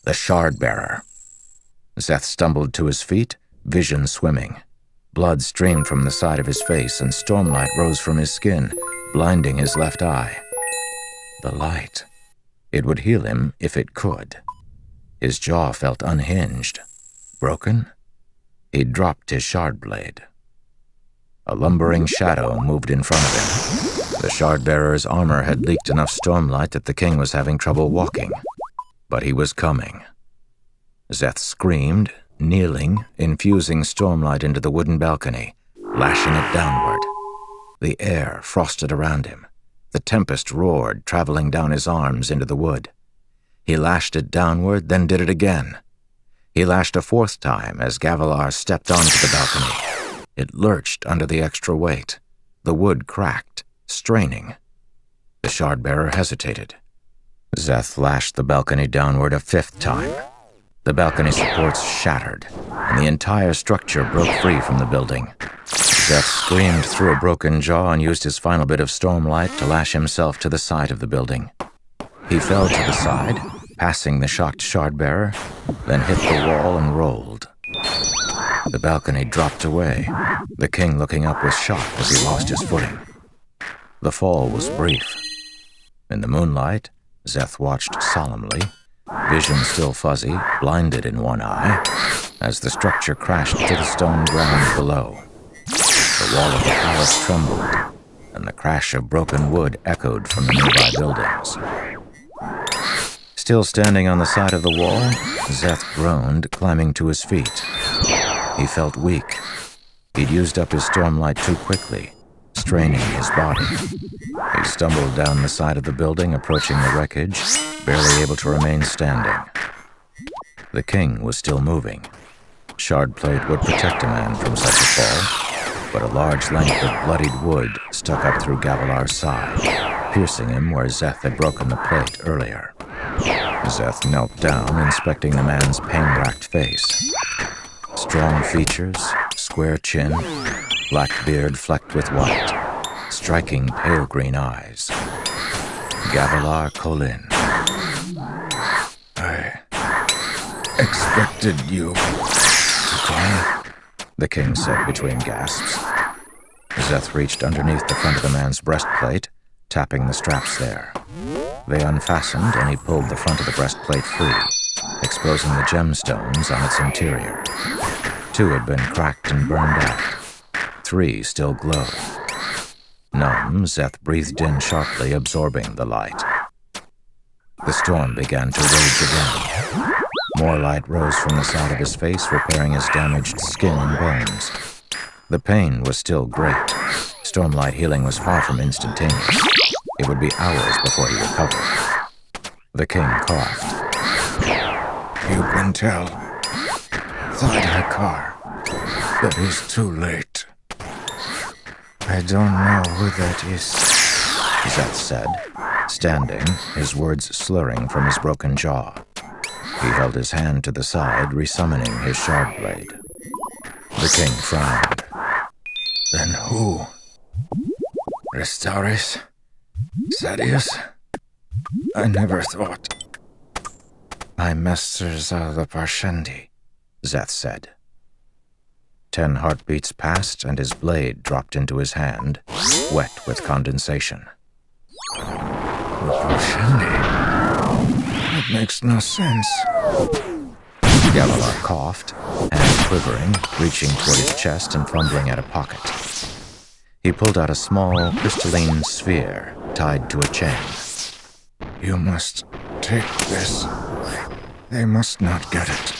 The Shard-Bearer. Szeth stumbled to his feet, vision swimming. Blood streamed from the side of his face, and stormlight rose from his skin, blinding his left eye. The light. It would heal him if it could. His jaw felt unhinged. Broken? He dropped his shard blade. A lumbering shadow moved in front of him. The Shard-Bearer's armor had leaked enough stormlight that the king was having trouble walking. But he was coming. Szeth screamed, kneeling, infusing stormlight into the wooden balcony, lashing it downward. The air frosted around him. The tempest roared, traveling down his arms into the wood. He lashed it downward, then did it again. He lashed a fourth time as Gavilar stepped onto the balcony. It lurched under the extra weight. The wood cracked, straining. The Shard-Bearer hesitated. Szeth lashed the balcony downward a fifth time. The balcony supports shattered, and the entire structure broke free from the building. Szeth screamed through a broken jaw and used his final bit of stormlight to lash himself to the side of the building. He fell to the side, passing the shocked Shard-Bearer, then hit the wall and rolled. The balcony dropped away, the king looking up with shock as he lost his footing. The fall was brief. In the moonlight, Szeth watched solemnly, vision still fuzzy, blinded in one eye, as the structure crashed to the stone ground below. The wall of the palace trembled, and the crash of broken wood echoed from the nearby buildings. Still standing on the side of the wall, Szeth groaned, climbing to his feet. He felt weak. He'd used up his stormlight too quickly, straining his body. He stumbled down the side of the building, approaching the wreckage, barely able to remain standing. The king was still moving. Shard plate would protect a man from such a fall, but a large length of bloodied wood stuck up through Gavilar's side, piercing him where Szeth had broken the plate earlier. Szeth knelt down, inspecting the man's pain-racked face. Strong features, square chin, black beard flecked with white, striking pale green eyes. Gavilar Kholin. I expected you to come, the king said between gasps. Szeth reached underneath the front of the man's breastplate, tapping the straps there. They unfastened, and he pulled the front of the breastplate free, exposing the gemstones on its interior. 2 had been cracked and burned out. 3 still glowed. Numb, Szeth breathed in sharply, absorbing the light. The storm began to rage again. More light rose from the side of his face, repairing his damaged skin and bones. The pain was still great. Stormlight healing was far from instantaneous. It would be hours before he recovered. The king coughed. You can tell. Thydakar. That is too late. I don't know who that is, Szeth said, standing, his words slurring from his broken jaw. He held his hand to the side, resummoning his shard blade. The king frowned. Then who? Restaris? Sadeas? I never thought. My masters are the Parshendi, Szeth said. 10 heartbeats passed, and his blade dropped into his hand, wet with condensation. The Parshendi? That makes no sense. Gavilar coughed, hand quivering, reaching toward his chest and fumbling at a pocket. He pulled out a small, crystalline sphere tied to a chain. You must take this. They must not get it.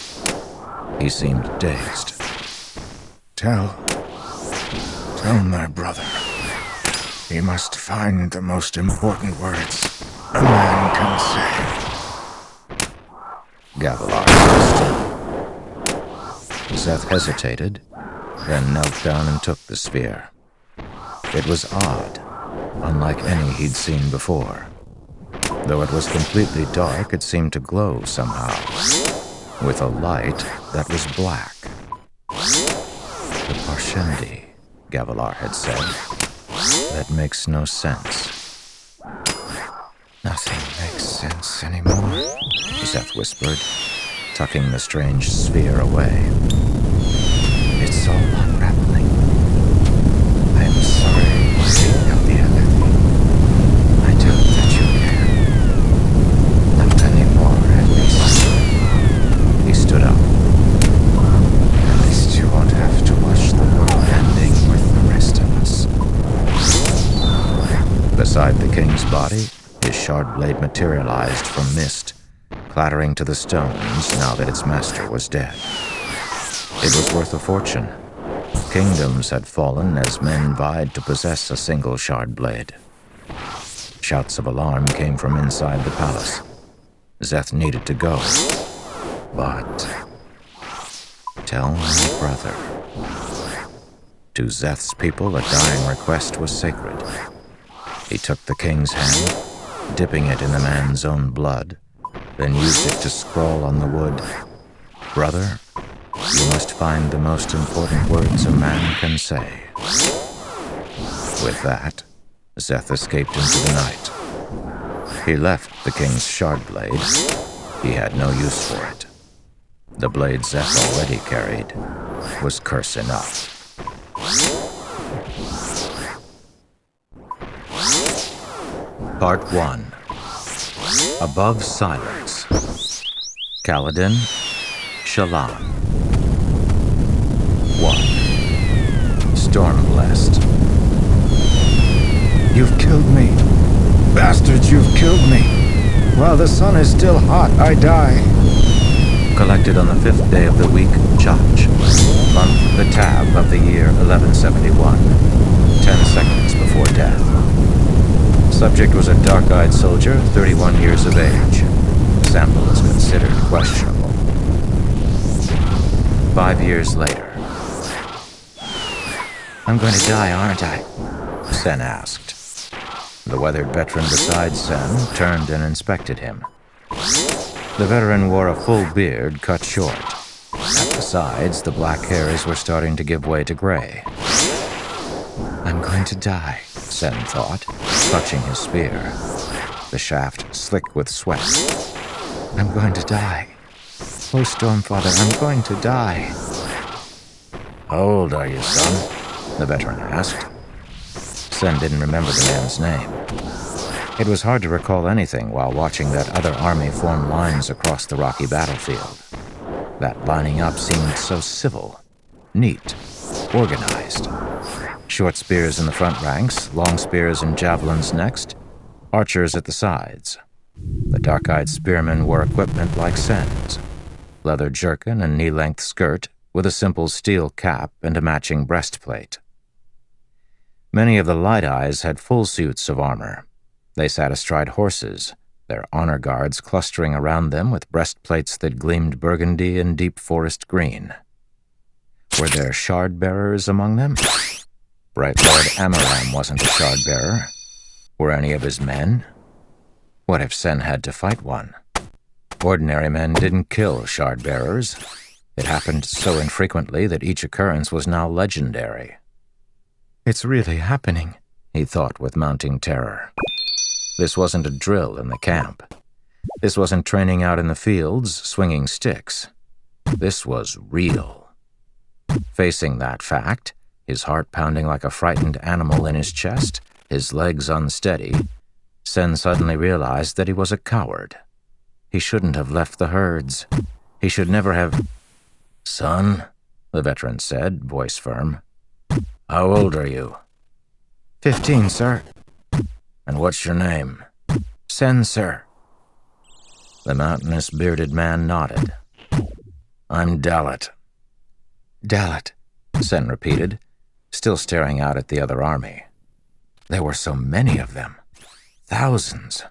He seemed dazed. Tell my brother. He must find the most important words a man can say. Gavilar stood. Szeth hesitated, then knelt down and took the sphere. It was odd, unlike any he'd seen before. Though it was completely dark, it seemed to glow somehow, with a light that was black. The Parshendi, Gavilar had said. That makes no sense. Nothing makes sense anymore, Szeth whispered. tucking the strange sphere away. It's all unraveling. I am sorry, King of the Alethi. I doubt that you can. Not anymore, at least. He stood up. At least you won't have to watch the world ending with the rest of us. Beside the king's body, his shard blade materialized from mist, clattering to the stones now that its master was dead. It was worth a fortune. Kingdoms had fallen as men vied to possess a single shard blade. Shouts of alarm came from inside the palace. Szeth needed to go. But tell my brother. To Szeth's people, a dying request was sacred. He took the king's hand, dipping it in the man's own blood, then used it to scrawl on the wood, "Brother, you must find the most important words a man can say." With that, Szeth escaped into the night. He left the king's shard blade. He had no use for it. The blade Szeth already carried was curse enough. Part 1. Above Silence. Kaladin, Shallan. 1. Stormblessed. You've killed me. Bastards, you've killed me. While the sun is still hot, I die. Collected on the 5th day of the week, Chach. Month, the Tab of the year 1171. 10 seconds before death. Subject was a dark-eyed soldier, 31 years of age. Sample is considered questionable. 5 years later. "I'm going to die, aren't I?" Sen asked. The weathered veteran beside Sen turned and inspected him. The veteran wore a full beard cut short. At the sides, the black hairs were starting to give way to gray. "I'm going to die," Sen thought, clutching his spear, the shaft slick with sweat. "I'm going to die. Oh, Stormfather, I'm going to die." "How old are you, son?" the veteran asked. Sen didn't remember the man's name. It was hard to recall anything while watching that other army form lines across the rocky battlefield. That lining up seemed so civil, neat, organized. Short spears in the front ranks, long spears and javelins next, archers at the sides. The dark-eyed spearmen wore equipment like Sen's, leather jerkin and knee-length skirt with a simple steel cap and a matching breastplate. Many of the light eyes had full suits of armor. They sat astride horses, their honor guards clustering around them with breastplates that gleamed burgundy and deep forest green. Were there shard-bearers among them? Bright Lord Amaram wasn't a shard-bearer. Were any of his men? What if Sen had to fight one? Ordinary men didn't kill shard-bearers. It happened so infrequently that each occurrence was now legendary. "It's really happening," he thought with mounting terror. This wasn't a drill in the camp. This wasn't training out in the fields, swinging sticks. This was real. Facing that fact, his heart pounding like a frightened animal in his chest, his legs unsteady, Sen suddenly realized that he was a coward. He shouldn't have left the herds. He should never have... "Son," the veteran said, voice firm. "How old are you?" 15, sir. "And what's your name?" Sen, sir. The mountainous, bearded man nodded. "I'm Dalit." "Dalit," Sen repeated, still staring out at the other army. There were so many of them. Thousands.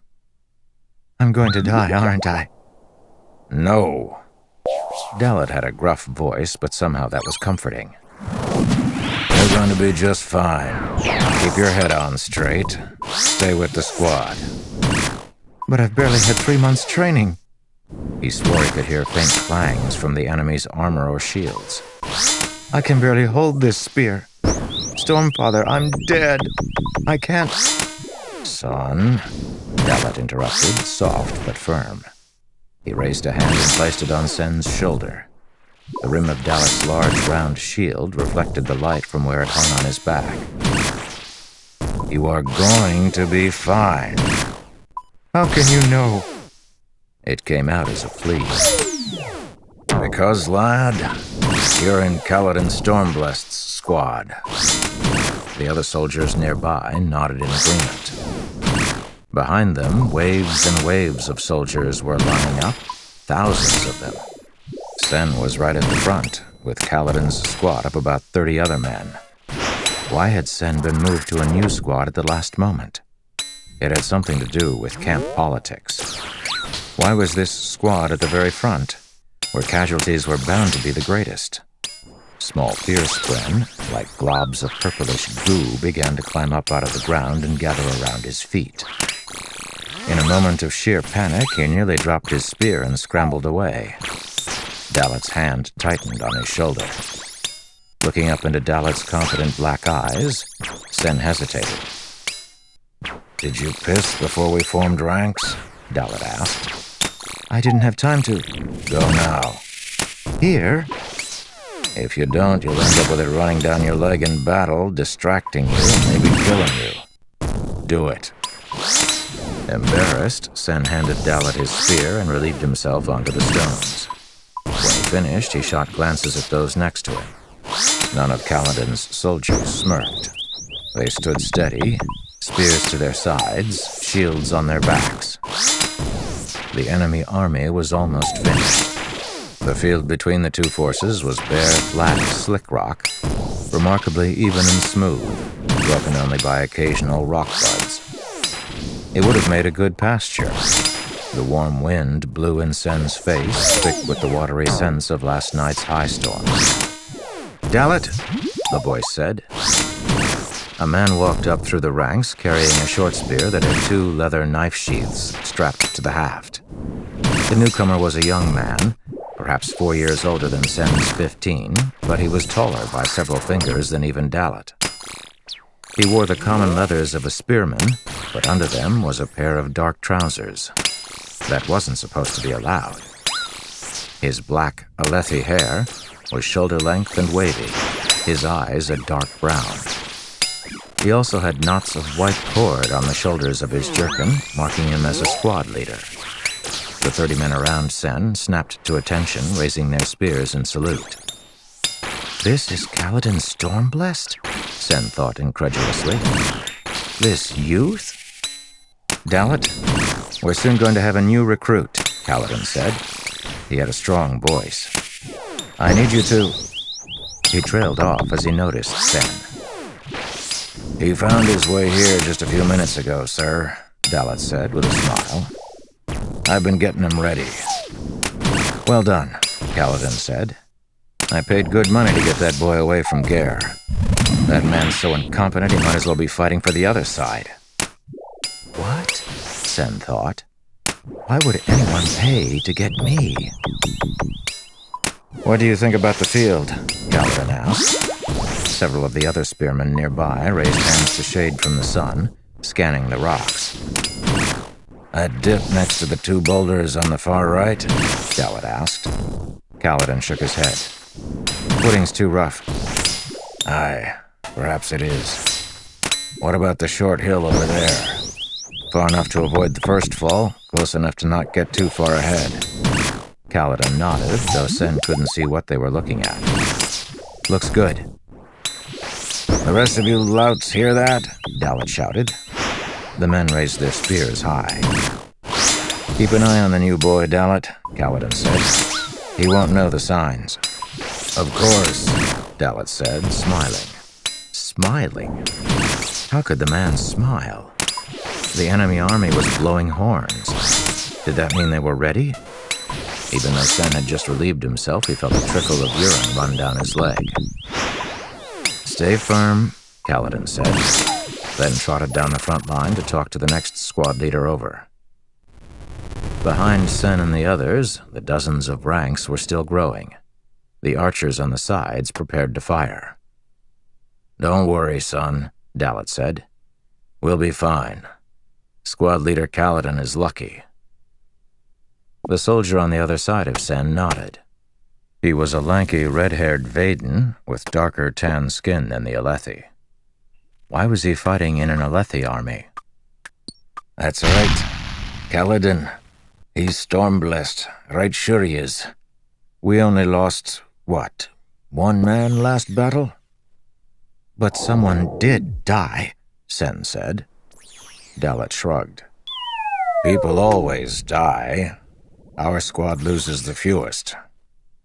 "I'm going to die, aren't I?" "No." Dalit had a gruff voice, but somehow that was comforting. "You're going to be just fine. Keep your head on straight. Stay with the squad." "But I've barely had 3 months' training." He swore he could hear faint clangs from the enemy's armor or shields. "I can barely hold this spear. Stormfather, I'm dead. I can't..." "Son," Dalit interrupted, soft but firm. He raised a hand and placed it on Sen's shoulder. The rim of Dalet's large round shield reflected the light from where it hung on his back. You are going to be fine. How can you know? It came out as a plea. Because, lad, you're in Kaladin Stormbless's squad. The other soldiers nearby nodded in agreement. Behind them, waves and waves of soldiers were lining up, thousands of them. Sen was right at the front, with Kaladin's squad of about 30 other men. Why had Sen been moved to a new squad at the last moment? It had something to do with camp politics. Why was this squad at the very front, where casualties were bound to be the greatest? Small fear spren, like globs of purplish goo, began to climb up out of the ground and gather around his feet. In a moment of sheer panic, he nearly dropped his spear and scrambled away. Dalet's hand tightened on his shoulder. Looking up into Dalet's confident black eyes, Sen hesitated. Did you piss before we formed ranks? Dalet asked. I didn't have time to. Go now. Here? If you don't, you'll end up with it running down your leg in battle, distracting you and maybe killing you. Do it. Embarrassed, Sen handed Dalet his spear and relieved himself onto the stones. When he finished, he shot glances at those next to him. None of Kaladin's soldiers smirked. They stood steady, spears to their sides, shields on their backs. The enemy army was almost finished. The field between the two forces was bare, flat, slick rock, remarkably even and smooth, broken only by occasional rock buds. It would have made a good pasture. The warm wind blew in Sen's face, thick with the watery scents of last night's high storm. Dalet, the voice said. A man walked up through the ranks carrying a short spear that had 2 leather knife sheaths strapped to the haft. The newcomer was a young man, perhaps 4 years older than Sen's 15, but he was taller by several fingers than even Dalet. He wore the common leathers of a spearman, but under them was a pair of dark trousers. That wasn't supposed to be allowed. His black Alethi hair was shoulder-length and wavy, his eyes a dark brown. He also had knots of white cord on the shoulders of his jerkin, marking him as a squad leader. The 30 men around Sen snapped to attention, raising their spears in salute. This is Kaladin Stormblessed? Sen thought incredulously. This youth? Dalet, we're soon going to have a new recruit, Kaladin said. He had a strong voice. I need you to... He trailed off as he noticed Sen. He found his way here just a few minutes ago, sir, Dalet said with a smile. I've been getting him ready. Well done, Kaladin said. I paid good money to get that boy away from Gare. That man's so incompetent he might as well be fighting for the other side. What? Sen thought. Why would anyone pay to get me? What do you think about the field? Kaladin asked. Several of the other spearmen nearby raised hands to shade from the sun, scanning the rocks. That dip next to the 2 boulders on the far right? Dalet asked. Kaladin shook his head. Footing's too rough. Aye, perhaps it is. What about the short hill over there? Far enough to avoid the first fall, close enough to not get too far ahead. Kaladin nodded, though Sen couldn't see what they were looking at. Looks good. The rest of you louts hear that? Dalet shouted. The men raised their spears high. Keep an eye on the new boy, Dalet, Kaladin said. He won't know the signs. Of course, Dalet said, smiling. Smiling? How could the man smile? The enemy army was blowing horns. Did that mean they were ready? Even though Sen had just relieved himself, he felt a trickle of urine run down his leg. Stay firm, Kaladin said, then trotted down the front line to talk to the next squad leader over. Behind Sen and the others, the dozens of ranks were still growing. The archers on the sides prepared to fire. Don't worry, son, Dalet said. We'll be fine. Squad leader Kaladin is lucky. The soldier on the other side of Sen nodded. He was a lanky, red-haired Vaden with darker tan skin than the Alethi. Why was he fighting in an Alethi army? That's right. Kaladin. He's storm-blessed. Right sure he is. We only lost, what, one man last battle? But someone did die, Sen said. Dalit shrugged. People always die. Our squad loses the fewest.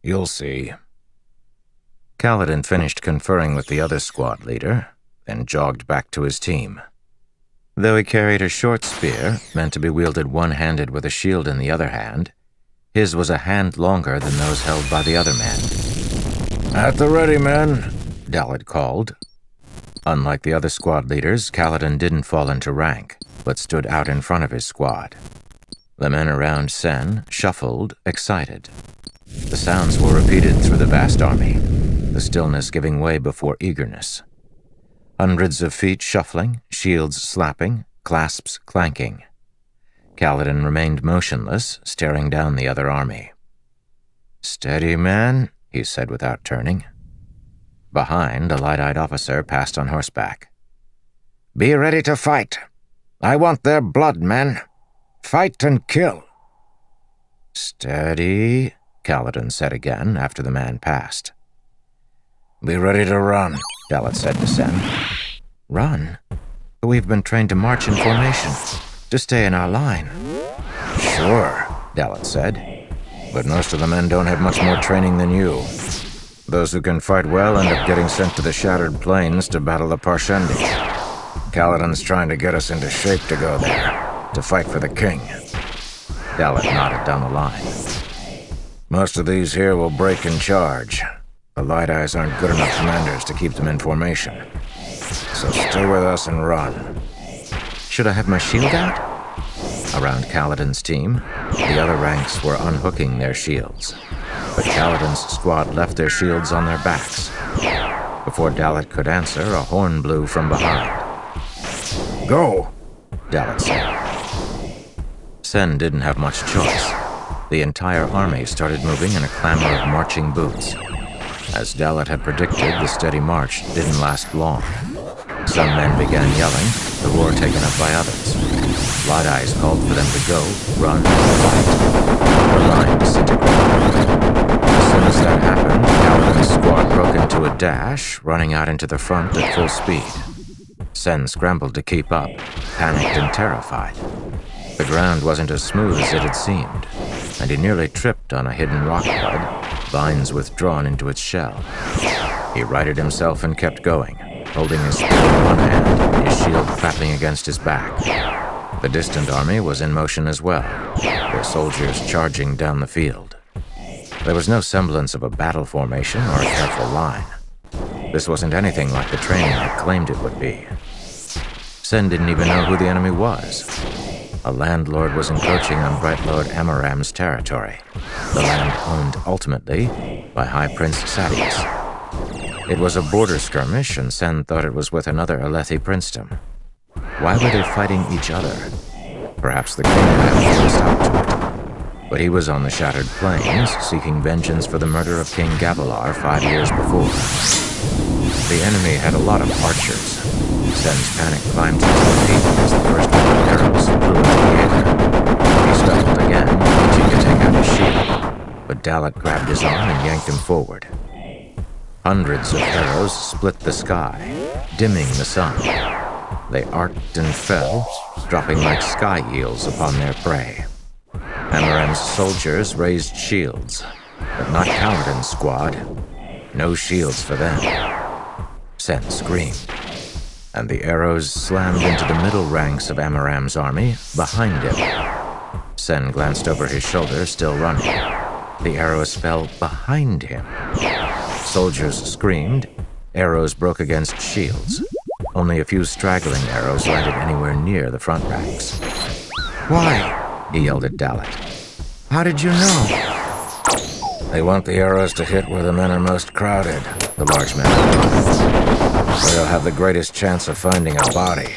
You'll see. Kaladin finished conferring with the other squad leader, then jogged back to his team. Though he carried a short spear, meant to be wielded one-handed with a shield in the other hand, his was a hand longer than those held by the other men. At the ready, men, Dalit called. Unlike the other squad leaders, Kaladin didn't fall into rank, but stood out in front of his squad. The men around Sen shuffled, excited. The sounds were repeated through the vast army, the stillness giving way before eagerness. Hundreds of feet shuffling, shields slapping, clasps clanking. Kaladin remained motionless, staring down the other army. "Steady, man," he said without turning. Behind, a light-eyed officer passed on horseback. "Be ready to fight. I want their blood, men. Fight and kill." "Steady," Kaladin said again after the man passed. "Be ready to run," Dalit said to Sen. "Run? We've been trained to march in formation, to stay in our line." "Sure," Dalit said. "But most of the men don't have much more training than you. Those who can fight well end up getting sent to the Shattered Plains to battle the Parshendi. Kaladin's trying to get us into shape to go there, to fight for the king." Dalit nodded down the line. "Most of these here will break and charge. The Light Eyes aren't good enough commanders to keep them in formation. So stay with us and run." "Should I have my shield out?" Around Kaladin's team, the other ranks were unhooking their shields, but Kaladin's squad left their shields on their backs. Before Dalit could answer, a horn blew from behind. "Go," Dalit said. Sen didn't have much choice. The entire army started moving in a clamor of marching boots. As Dalit had predicted, the steady march didn't last long. Some men began yelling, the roar taken up by others. Light Eyes called for them to go, run, fight. The line disintegrated. As soon as that happened, Kaladin's squad broke into a dash, running out into the front at full speed. Sen scrambled to keep up, panicked and terrified. The ground wasn't as smooth as it had seemed, and he nearly tripped on a hidden rock bud, vines withdrawn into its shell. He righted himself and kept going, holding his spear in one hand, his shield clapping against his back. The distant army was in motion as well, their soldiers charging down the field. There was no semblance of a battle formation or a careful line. This wasn't anything like the training had claimed it would be. Sen didn't even know who the enemy was. A landlord was encroaching on Bright Lord Amaram's territory, the land owned ultimately by High Prince Sadius. It was a border skirmish, and Sen thought it was with another Alethi princedom. Why were they fighting each other? Perhaps the king hadn't put a stop to it. But he was on the Shattered Plains, seeking vengeance for the murder of King Gavilar 5 years before. The enemy had a lot of archers. Sen's panic climbed to his feet as the first wave of arrows flew into the air. He stumbled again, reaching to take out his shield, but Dalit grabbed his arm and yanked him forward. Hundreds of arrows split the sky, dimming the sun. They arced and fell, dropping like sky eels upon their prey. Amaram's soldiers raised shields, but not Kaladin's squad. No shields for them. Sen screamed, and the arrows slammed into the middle ranks of Amaram's army behind him. Sen glanced over his shoulder, still running. The arrows fell behind him. Soldiers screamed. Arrows broke against shields. Only a few straggling arrows landed anywhere near the front ranks. "Why?" he yelled at Dalit. "How did you know?" "They want the arrows to hit where the men are most crowded," the large man replied. "Where they'll have the greatest chance of finding a body."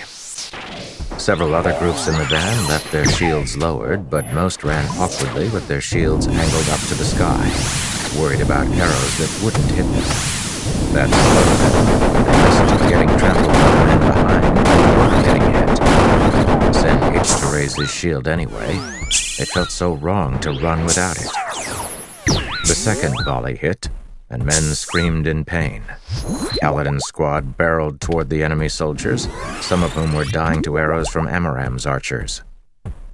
Several other groups in the van left their shields lowered, but most ran awkwardly with their shields angled up to the sky, worried about arrows that wouldn't hit them. That slowed them. They risked getting trampled by the men behind and weren't getting hit. Sen itched to raise his shield anyway. It felt so wrong to run without it. The second volley hit, and men screamed in pain. Kaladin's squad barreled toward the enemy soldiers, some of whom were dying to arrows from Amaram's archers.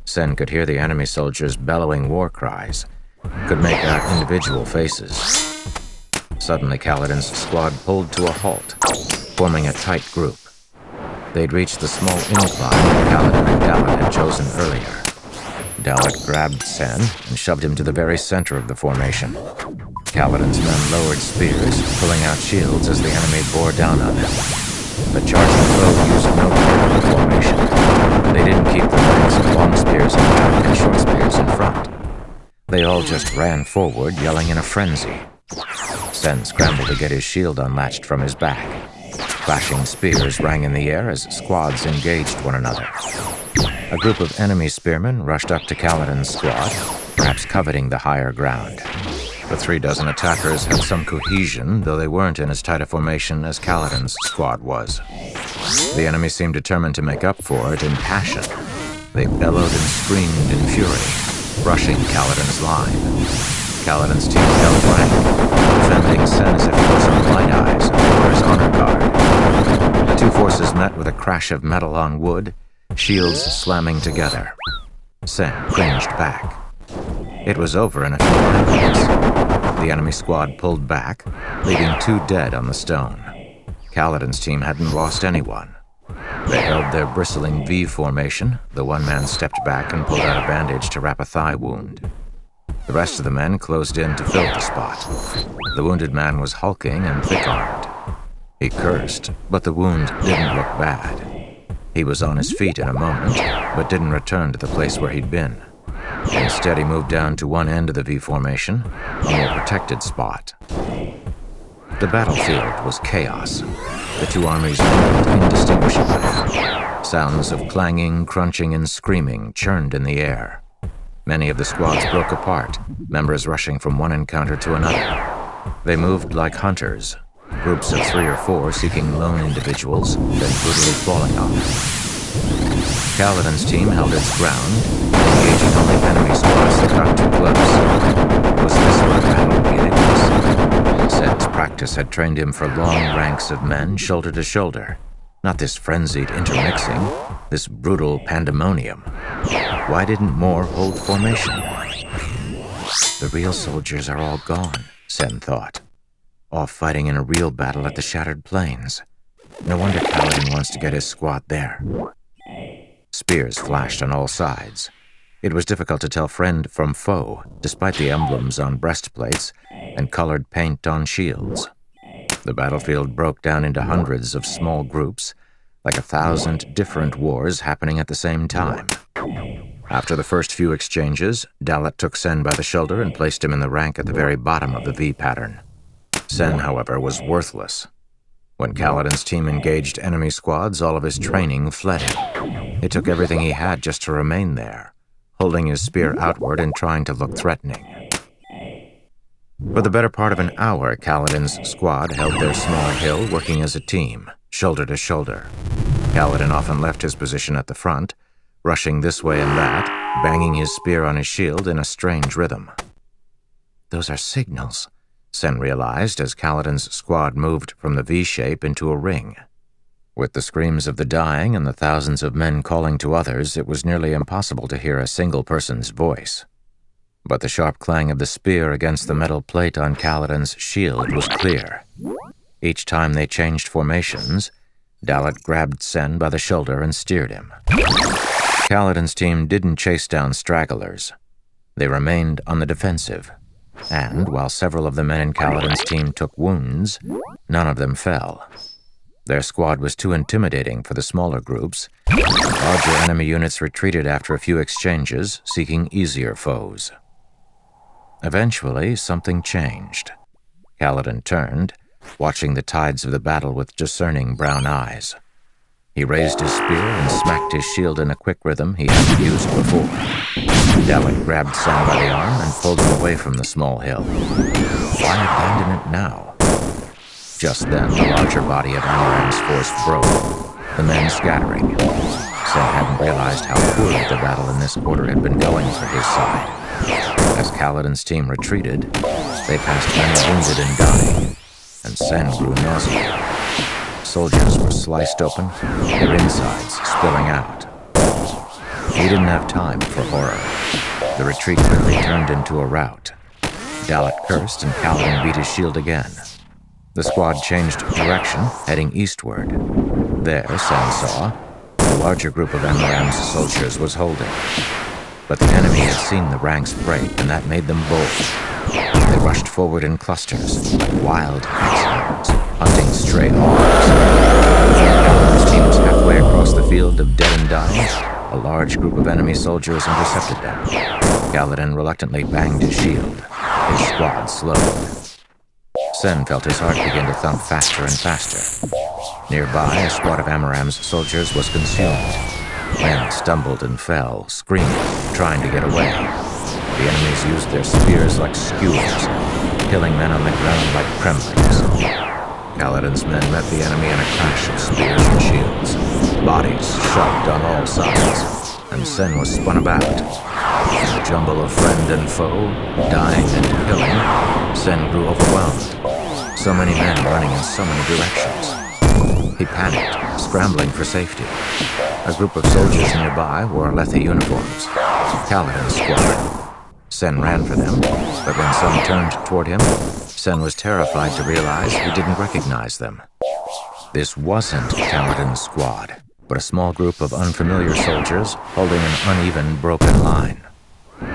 Sen could hear the enemy soldiers bellowing war cries, could make out individual faces. Suddenly, Kaladin's squad pulled to a halt, forming a tight group. They'd reached the small incline that Kaladin and Dalit had chosen earlier. Dalit grabbed Sen and shoved him to the very center of the formation. Kaladin's men lowered spears, pulling out shields as the enemy bore down on them. The charging foe used no careful formation. They didn't keep the ranks of long spears in back and short spears in front. They all just ran forward, yelling in a frenzy. Sen scrambled to get his shield unlatched from his back. Flashing spears rang in the air as squads engaged one another. A group of enemy spearmen rushed up to Kaladin's squad, perhaps coveting the higher ground. The 36 attackers had some cohesion, though they weren't in as tight a formation as Kaladin's squad was. The enemy seemed determined to make up for it in passion. They bellowed and screamed in fury, rushing Kaladin's line. Kaladin's team held rank, defending Sen as if he was on light eyes and they were his honor guard. The two forces met with a crash of metal on wood, shields slamming together. Sen cringed back. It was over in a few minutes. The enemy squad pulled back, leaving 2 dead on the stone. Kaladin's team hadn't lost anyone. They held their bristling V formation. The one man stepped back and pulled out a bandage to wrap a thigh wound. The rest of the men closed in to fill the spot. The wounded man was hulking and thick-armed. He cursed, but the wound didn't look bad. He was on his feet in a moment, but didn't return to the place where he'd been. Instead, he moved down to one end of the V formation, a more protected spot. The battlefield was chaos. The two armies moved indistinguishably. Sounds of clanging, crunching, and screaming churned in the air. Many of the squads broke apart, members rushing from one encounter to another. They moved like hunters, groups of 3 or 4 seeking lone individuals, then brutally falling on them. Kaladin's team held its ground, engaging only enemy squads that got too close. Was this what battle really was? Sen's practice had trained him for long ranks of men, shoulder to shoulder. Not this frenzied intermixing, this brutal pandemonium. Why didn't more hold formation? The real soldiers are all gone, Sen thought. Off fighting in a real battle at the Shattered Plains. No wonder Kaladin wants to get his squad there. Spears flashed on all sides. It was difficult to tell friend from foe, despite the emblems on breastplates and colored paint on shields. The battlefield broke down into hundreds of small groups, like 1,000 different wars happening at the same time. After the first few exchanges, Dalit took Sen by the shoulder and placed him in the rank at the very bottom of the V pattern. Sen, however, was worthless. When Kaladin's team engaged enemy squads, all of his training fled him. It took everything he had just to remain there, holding his spear outward and trying to look threatening. For the better part of an hour, Kaladin's squad held their small hill, working as a team, shoulder to shoulder. Kaladin often left his position at the front, rushing this way and that, banging his spear on his shield in a strange rhythm. Those are signals, Sen realized as Kaladin's squad moved from the V shape into a ring. With the screams of the dying and the thousands of men calling to others, it was nearly impossible to hear a single person's voice. But the sharp clang of the spear against the metal plate on Kaladin's shield was clear. Each time they changed formations, Dalit grabbed Sen by the shoulder and steered him. Kaladin's team didn't chase down stragglers. They remained on the defensive. And, while several of the men in Kaladin's team took wounds, none of them fell. Their squad was too intimidating for the smaller groups. Larger enemy units retreated after a few exchanges, seeking easier foes. Eventually, something changed. Kaladin turned, watching the tides of the battle with discerning brown eyes. He raised his spear and smacked his shield in a quick rhythm he hadn't used before. Dalit grabbed Sen by the arm and pulled him away from the small hill. Why abandon it now? Just then, the larger body of Amaram's force broke, the men scattering. Sen hadn't realized how poorly the battle in this quarter had been going for his side. As Kaladin's team retreated, they passed many wounded and dying, and Sen grew nauseated. Soldiers were sliced open, their insides spilling out. He didn't have time for horror. The retreat quickly turned into a rout. Dalit cursed and Kaladin beat his shield again. The squad changed direction, heading eastward. There, Sen saw, a larger group of Amaram's soldiers was holding. But the enemy had seen the ranks break, and that made them bold. They rushed forward in clusters, like wild axe hunting stray hogs. Kaladin's team was halfway across the field of dead and dying. A large group of enemy soldiers intercepted them. Kaladin reluctantly banged his shield. His squad slowed. Sen felt his heart begin to thump faster and faster. Nearby, a squad of Amaram's soldiers was consumed. Men stumbled and fell, screaming, trying to get away. The enemies used their spears like skewers, killing men on the ground like kremlings. Kaladin's men met the enemy in a crash of spears and shields. Bodies shoved on all sides, and Sen was spun about. In the jumble of friend and foe, dying and killing, Sen grew overwhelmed. So many men running in so many directions. He panicked, scrambling for safety. A group of soldiers nearby wore Lethi uniforms. Kaladin's squad. Sen ran for them, but when some turned toward him, Sen was terrified to realize he didn't recognize them. This wasn't Kaladin's squad, but a small group of unfamiliar soldiers holding an uneven, broken line.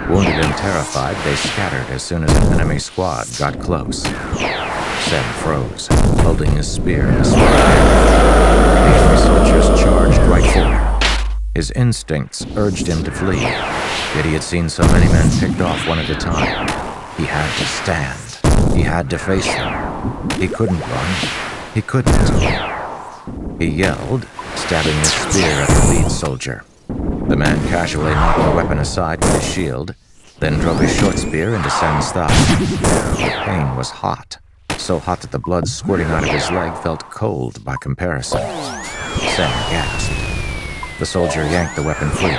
Wounded and terrified, they scattered as soon as an enemy squad got close. Sen froze, holding his spear in a small hand. The enemy soldiers charged right for him. His instincts urged him to flee, yet he had seen so many men picked off one at a time. He had to stand. He had to face them. He couldn't run. He couldn't. He yelled, stabbing his spear at the lead soldier. The man casually knocked the weapon aside with his shield, then drove his short spear into Sen's thigh. The pain was hot, so hot that the blood squirting out of his leg felt cold by comparison. Sen gasped. The soldier yanked the weapon free.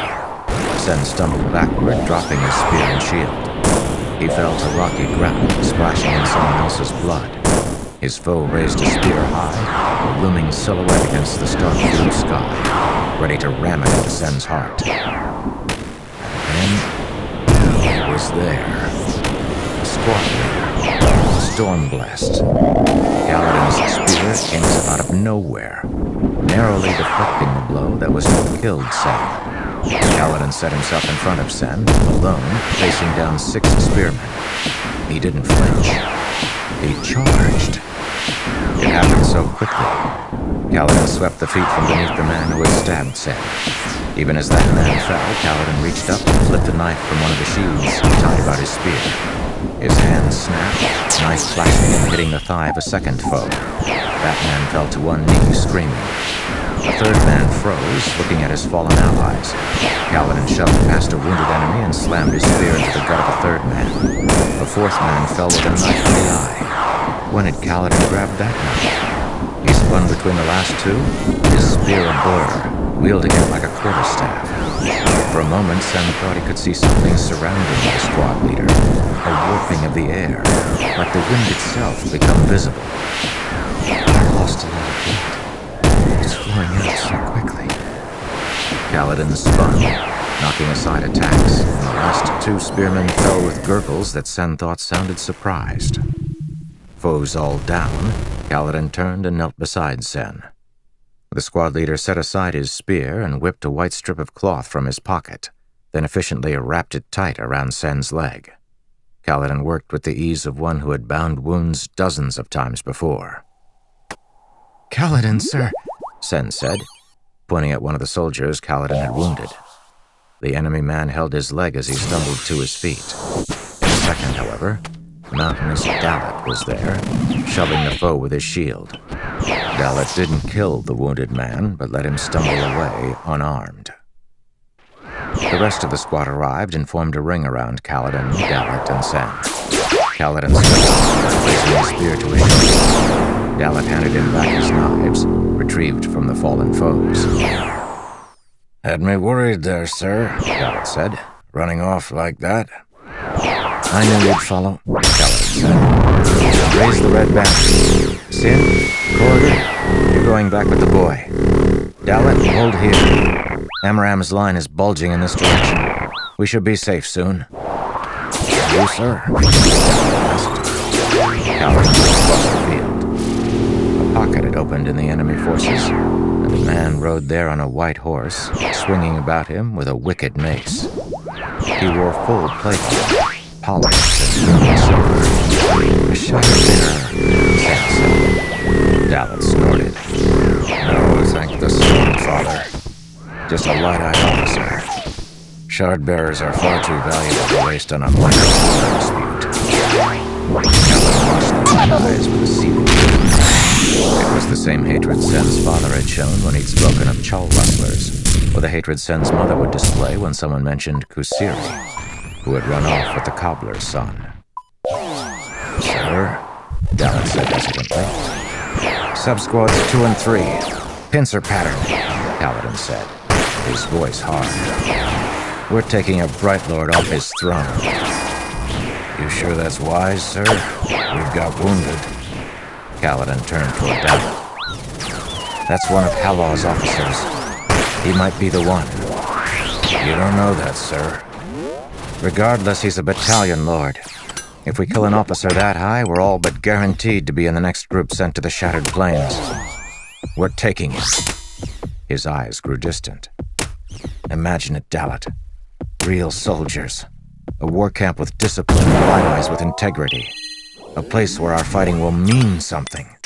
Sen stumbled backward, dropping his spear and shield. He fell to rocky ground, splashing in someone else's blood. His foe raised a spear high, a looming silhouette against the stark blue sky, ready to ram it into Sen's heart. And then he was there. The squad leader, Stormblessed. Kaladin's spear came out of nowhere, narrowly deflecting the blow that was to have killed Sen. Kaladin set himself in front of Sen, alone, facing down 6 spearmen. He didn't flinch. He charged. It happened so quickly. Kaladin swept the feet from beneath the man who had stabbed Sen. Even as that man fell, Kaladin reached up and flipped a knife from one of the shields tied about his spear. His hand snapped, knife flashing and hitting the thigh of a second foe. That man fell to one knee, screaming. A third man froze, looking at his fallen allies. Kaladin shoved past a wounded enemy and slammed his spear into the gut of a third man. A fourth man fell with a knife in the eye. When had Kaladin grabbed that knife? He spun between the last two, his spear a blur, wielding it like a quarterstaff. For a moment, Sen thought he could see something surrounding the squad leader, a warping of the air, like the wind itself become visible. I lost a lot of blood. It's flowing out so quickly. Kaladin spun, knocking aside attacks, and the last 2 spearmen fell with gurgles that Sen thought sounded surprised. Foes all down, Kaladin turned and knelt beside Sen. The squad leader set aside his spear and whipped a white strip of cloth from his pocket, then efficiently wrapped it tight around Sen's leg. Kaladin worked with the ease of one who had bound wounds dozens of times before. Kaladin, sir, Sen said, pointing at one of the soldiers Kaladin had wounded. The enemy man held his leg as he stumbled to his feet. In a second, however, mountainous Dalit was there, shoving the foe with his shield. Dalit didn't kill the wounded man, but let him stumble away unarmed. The rest of the squad arrived and formed a ring around Kaladin, Dalit, and Sen. Kaladin stood up, raising his spear to his shoulder. Dalit handed him back his knives, retrieved from the fallen foes. Had me worried there, sir, Dalit said. Running off like that. I knew you'd follow, Kaladin said. Raise the red banner. Sin, Corridor, you're going back with the boy. Dalit, hold here. Amaram's line is bulging in this direction. We should be safe soon. You, sir? Kaladin looked across the field. A pocket had opened in the enemy forces, and a man rode there on a white horse, swinging about him with a wicked mace. He wore full plate, polished and silver. A shattered mirror, Sen said. Dalit snorted. No, thank the sun, Father. Just a light-eyed officer. Shard-bearers are far too valuable to waste on a minor dispute. Kaladin watched the red eyes with a seething hatred. It was the same hatred Sen's father had shown when he'd spoken of Chul rustlers, or the hatred Sen's mother would display when someone mentioned Kusiri, who had run off with the cobbler's son. Sir? Dalit said hesitantly. Sub-squads 2 and 3. Pincer pattern, Kaladin said, his voice hard. We're taking a Bright Lord off his throne. You sure that's wise, sir? We've got wounded. Kaladin turned toward Dalit. That's one of Halaw's officers. He might be the one. You don't know that, sir. Regardless, he's a battalion lord. If we kill an officer that high, we're all but guaranteed to be in the next group sent to the Shattered Plains. We're taking him. His eyes grew distant. Imagine it, Dalit. Real soldiers. A war camp with discipline and light eyes with integrity. A place where our fighting will mean something.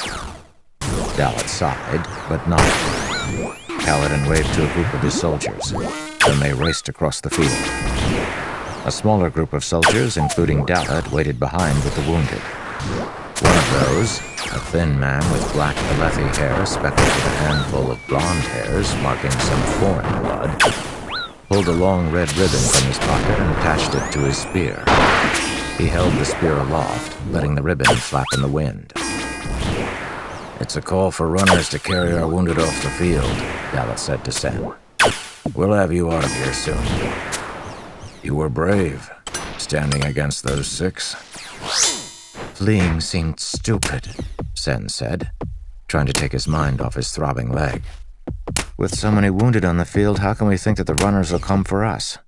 Dalit sighed, but nodded. Kaladin waved to a group of his soldiers. Then they raced across the field. A smaller group of soldiers, including Dalit, waited behind with the wounded. One of those, a thin man with black Alethi hair speckled with a handful of blonde hairs marking some foreign blood, pulled a long red ribbon from his pocket and attached it to his spear. He held the spear aloft, letting the ribbon flap in the wind. It's a call for runners to carry our wounded off the field, Dalit said to Sen. We'll have you out of here soon. You were brave, standing against those 6. Fleeing seemed stupid, Sen said, trying to take his mind off his throbbing leg. With so many wounded on the field, how can we think that the runners will come for us?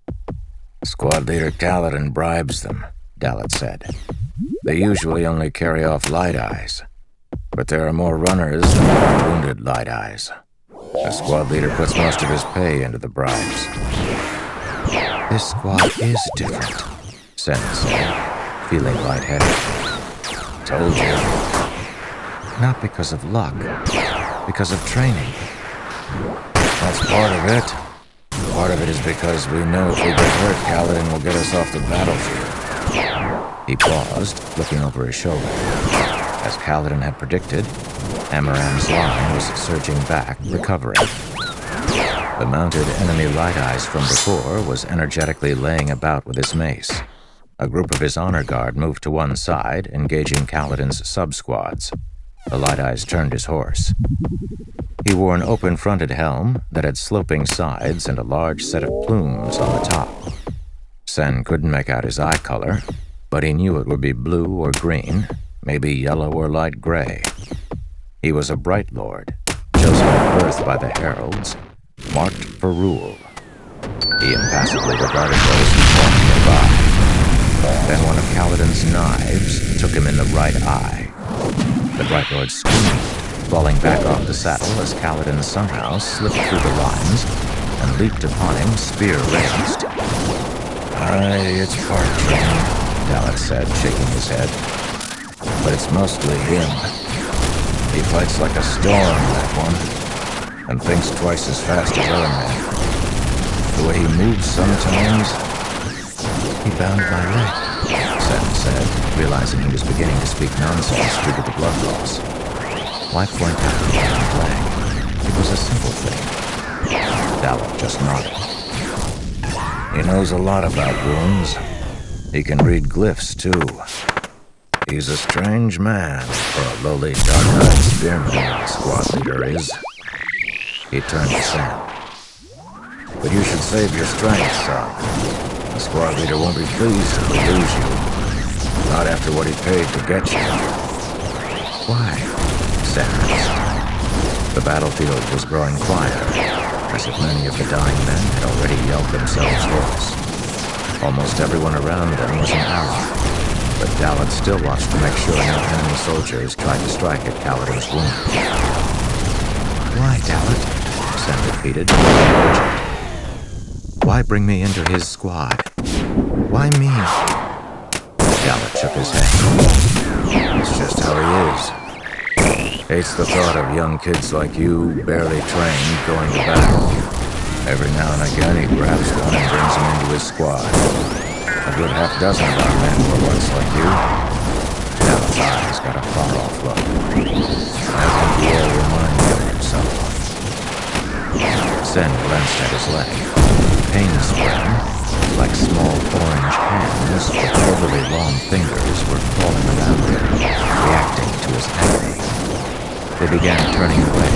Squad leader Kaladin bribes them, Dalit said. They usually only carry off light eyes, but there are more runners than there are wounded light eyes. The squad leader puts most of his pay into the bribes. This squad is different, Sen said, feeling lightheaded. Told you. Not because of luck, because of training. That's part of it. Part of it is because we know if we get hurt, Kaladin will get us off the battlefield. He paused, looking over his shoulder. As Kaladin had predicted, Amaram's line was surging back, recovering. The mounted enemy light eyes from before was energetically laying about with his mace. A group of his honor guard moved to one side, engaging Kaladin's sub-squads. The light eyes turned his horse. He wore an open-fronted helm that had sloping sides and a large set of plumes on the top. Sen couldn't make out his eye color, but he knew it would be blue or green, maybe yellow or light gray. He was a Bright Lord, chosen at birth by the heralds, marked for rule. He impassively regarded those who walked nearby. Then one of Kaladin's knives took him in the right eye. The Bright Lord screamed, falling back off the saddle as Kaladin somehow slipped through the lines and leaped upon him, spear raised. Aye, it's part training, Dalit said, shaking his head. But it's mostly him. He fights like a storm, that one, and thinks twice as fast as other men. The way he moves sometimes... He bound my leg, Sen said, realizing he was beginning to speak nonsense due to the blood loss. Why point out the broken leg? It was a simple thing. Dalit just nodded. He knows a lot about wounds. He can read glyphs, too. He's a strange man for a lowly, dark-eyed spearman, the squad leader is. He turned to Sam. But you should save your strength, son. The squad leader won't be pleased if we lose you. Not after what he paid to get you. Why? Sam asked. The battlefield was growing quieter, as if many of the dying men had already yelled themselves hoarse. Almost everyone around them was an ally, but Dalit still watched to make sure no enemy soldiers tried to strike at Kaladin's wound. Why, Dalit? Sam repeated, urgent. Why bring me into his squad? Why me? Dalit shook his head. It's just how he is. Hates the thought of young kids like you, barely trained, going to battle. Every now and again he grabs one and brings him into his squad. A good half dozen of our men were once like you. Dalit's eyes got a far-off look. I think you all remind me of someone. Sen glanced at his leg. Pain spread, like small orange hands with overly long fingers were crawling around him, reacting to his agony. They began turning away,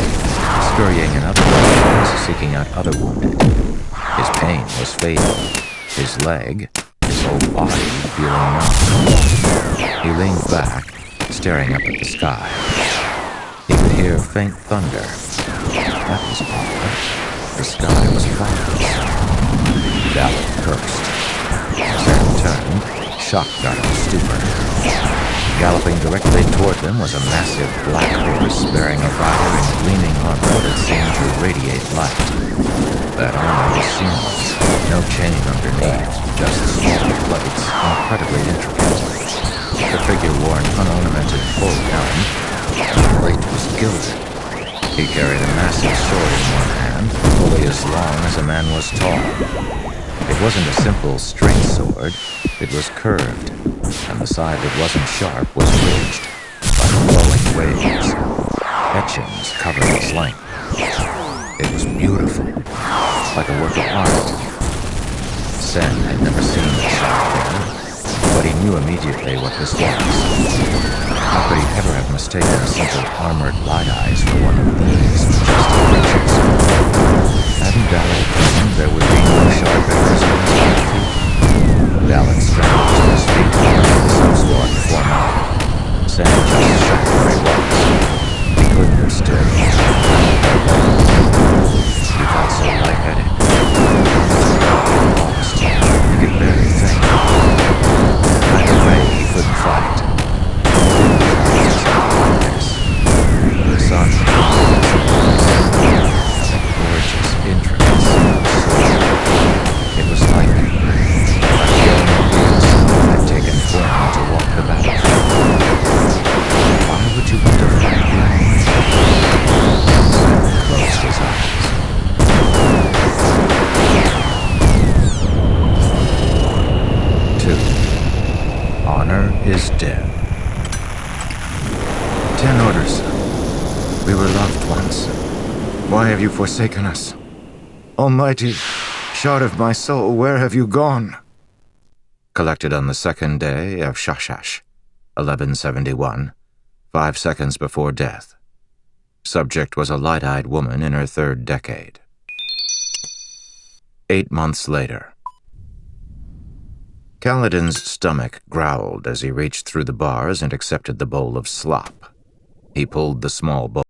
scurrying in other directions, seeking out other wounded. His pain was fading. His leg, his whole body feeling numb. He leaned back, staring up at the sky. He could hear faint thunder. That was odd. The sky was cloudless. Dalit cursed. Sam turned, shocked out of a stupor. Galloping directly toward them was a massive black horse bearing a rider in gleaming armor that seemed to radiate light. That armor was seamless, no chain underneath, just small plates, incredibly intricate. The figure wore an unornamented full helm, and the plate was gilded. He carried a massive sword in one hand, fully as long as a man was tall. It wasn't a simple straight sword, it was curved, and the side that wasn't sharp was ridged, like flowing waves. Etchings covered its length. It was beautiful, like a work of art. Sen had never seen the sharp thing, but he knew immediately what this was. How could he ever have mistaken simple armored light eyes for one of these majestic creatures? Hadn't Dalit known there would be no sharp edges on his battlefield? Dalit scrambled to his feet and subsquad before him. Sen just sat where he was. He couldn't have stood. He felt so lightheaded. Lost. He could barely think. Either way, he couldn't fight. The sun, the gorgeous, intricate scene. It was like young Leo's had taken form to walk the battlefield. Why would you want to fight the enemy? Sam closed his eyes. 2. Honor is dead. 10 orders. We were loved once. Why have you forsaken us? Almighty, shard of my soul, where have you gone? Collected on the second day of Shashash, 1171, 5 seconds before death. Subject was a light-eyed woman in her 3rd decade. 8 months later. Kaladin's stomach growled as he reached through the bars and accepted the bowl of slop. He pulled the small bowl